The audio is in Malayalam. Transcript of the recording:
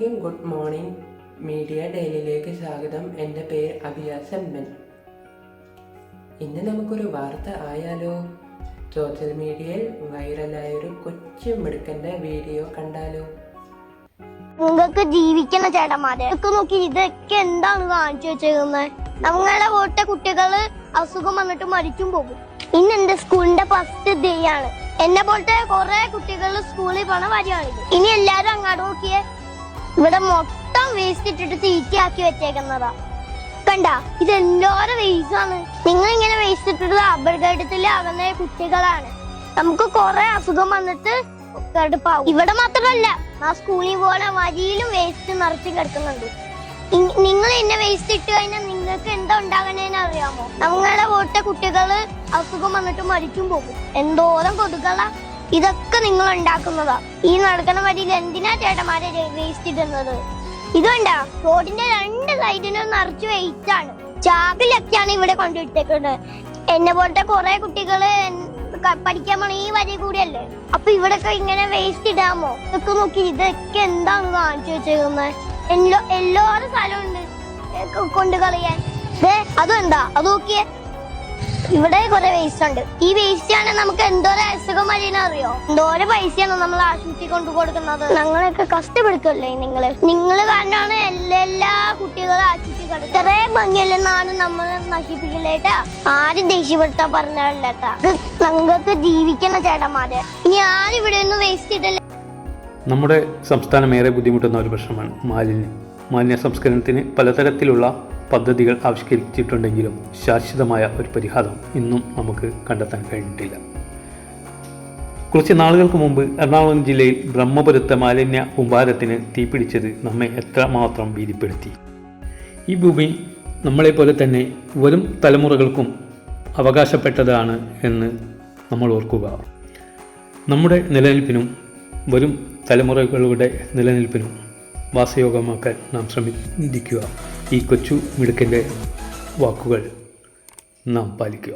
എല്ലാവർക്കും ഗുഡ് മോർണിംഗ്. മീഡിയ ഡെയിലിയിലേക്ക് സ്വാഗതം. എൻ്റെ പേര് അബിയ സൽമൻ. ഇന്ന് നമുക്കൊരു വാർത്ത ആയാലോ? സോഷ്യൽ മീഡിയയിൽ വൈറലായൊരു കൊച്ചു മിടുക്കൻ്റെ വീഡിയോ കണ്ടാലോ? നിങ്ങൾക്ക് ജീവിക്കുന്ന ചേട്ടന്മാരെ നോക്കി ഇതൊക്കെ എന്താണ് കാണിച്ചു വെച്ചേക്കുന്നത്? നമ്മളെ പോലത്തെ കുട്ടികള് അസുഖം വന്നിട്ട് മരിച്ചും പോകും. ഇന്ന് എന്റെ സ്കൂളിന്റെ ഫസ്റ്റ് ഡേ ആണ്. എന്നെ പോലത്തെ കുറെ കുട്ടികൾ സ്കൂളിൽ പോണ വരികയാണ്. ഇനി എല്ലാരും അങ്ങോട്ട് നോക്കിയേ, ഇവിടെ മൊത്തം വേസ്റ്റ് ഇട്ടിട്ട് തീറ്റയാക്കി വെച്ചേക്കുന്നതാ. കണ്ട, ഇത് എല്ലാവരും വേസ്റ്റ് ആണ്. നിങ്ങൾ ഇങ്ങനെ വേസ്റ്റ് ഇട്ടിട്ട് അപകടത്തിൽ ആകുന്ന കുട്ടികളാണ്. നമുക്ക് കുറെ അസുഖം വന്നിട്ട് കടുപ്പാവും. ഇവിടെ മാത്രമല്ല, ആ സ്കൂളിൽ പോലെ വരിയിലും വേസ്റ്റ് നിറച്ച് കിടക്കുന്നുണ്ട്. നിങ്ങൾ എന്നെ വേസ്റ്റ് ഇട്ട് കഴിഞ്ഞാൽ നിങ്ങൾക്ക് എന്താ ഉണ്ടാകണേന്ന് അറിയാമോ? നമ്മളെ പോലത്തെ കുട്ടികള് അസുഖം വന്നിട്ട് മരിച്ചും പോകും. എന്തോരം കൊതുകളാ! ഇതൊക്കെ നിങ്ങൾ ഉണ്ടാക്കുന്നതാ. ഈ നടക്കുന്ന വരിയിൽ എന്തിനാ ചേട്ടന്മാരെ വേസ്റ്റ് ഇടുന്നത്? ഇതുണ്ടാ, റോഡിന്റെ രണ്ട് സൈഡിനും നിറച്ച് വേസ്റ്റ് ആണ്. ചാക്കിലൊക്കെയാണ് ഇവിടെ കൊണ്ടുവിട്ടേക്കുന്നത്. എന്നെ പോലത്തെ കുറെ കുട്ടികള് പഠിക്കാൻ പോണ ഈ വരി കൂടിയല്ലേ. അപ്പൊ ഇവിടൊക്കെ ഇങ്ങനെ വേസ്റ്റ് ഇടാമോ? ഇതൊക്കെ നോക്കി ഇതൊക്കെ എന്താണ് കാണിച്ചു വെച്ചേക്കുന്നത്? എല്ലാവരും സ്ഥലമുണ്ട് കൊണ്ട് കളയാൻ. അതെന്താ അത് നോക്കിയേ, ഇവിടെ കുറെ വേസ്റ്റ് ഉണ്ട്. ഈ വേസ്റ്റ് ആണ് നമുക്ക് എന്തോരം അസുഖം വരീന അറിയോ? എന്തോരം പൈസയാണ് നമ്മൾ ആശുപത്രി കൊണ്ടു കൊടുക്കുന്നത്. ഞങ്ങളൊക്കെ കഷ്ടപ്പെടുക്കല്ലേ നിങ്ങള് കാരണമാണ് എല്ലാ കുട്ടികളും ആശുപത്രി കിടക്കുക. ഇത്രേ ഭംഗിയല്ലെന്നാണ് നമ്മൾ നശിപ്പിക്കില്ലേട്ടാ. ആരും ദേഷ്യപ്പെടുത്താൻ പറഞ്ഞല്ലേട്ടാ. ഞങ്ങൾക്ക് ജീവിക്കുന്ന ചേട്ടന്മാരെ. ഇനി ആരും ഇവിടെ ഒന്നും വേസ്റ്റ് ഇടല്ലേ. നമ്മുടെ സംസ്ഥാനം ഏറെ ബുദ്ധിമുട്ടുന്ന ഒരു പ്രശ്നമാണ് മാലിന്യ സംസ്കരണത്തിന് പലതരത്തിലുള്ള പദ്ധതികൾ ആവിഷ്കരിച്ചിട്ടുണ്ടെങ്കിലും ശാശ്വതമായ ഒരു പരിഹാരം ഇന്നും നമുക്ക് കണ്ടെത്താൻ കഴിഞ്ഞിട്ടില്ല. കുറച്ച് നാളുകൾക്ക് മുമ്പ് എറണാകുളം ജില്ലയിൽ ബ്രഹ്മപുരത്തെ മാലിന്യ കൂമ്പാരത്തിന് തീപിടിച്ചത് നമ്മെ എത്രമാത്രം ഭീതിപ്പെടുത്തി. ഈ ഭൂമി നമ്മളെപ്പോലെ തന്നെ വരും തലമുറകൾക്കും അവകാശപ്പെട്ടതാണ് എന്ന് നമ്മൾ ഓർക്കുക. നമ്മുടെ നിലനിൽപ്പിനും വരും തലമുറകളുടെ നിലനിൽപ്പിനും വാസയോഗ്യമാക്കാൻ നാം ശ്രമിക്കുക. ഈ കൊച്ചു മിടുക്കൻ്റെ വാക്കുകൾ നാം പാലിക്കുക.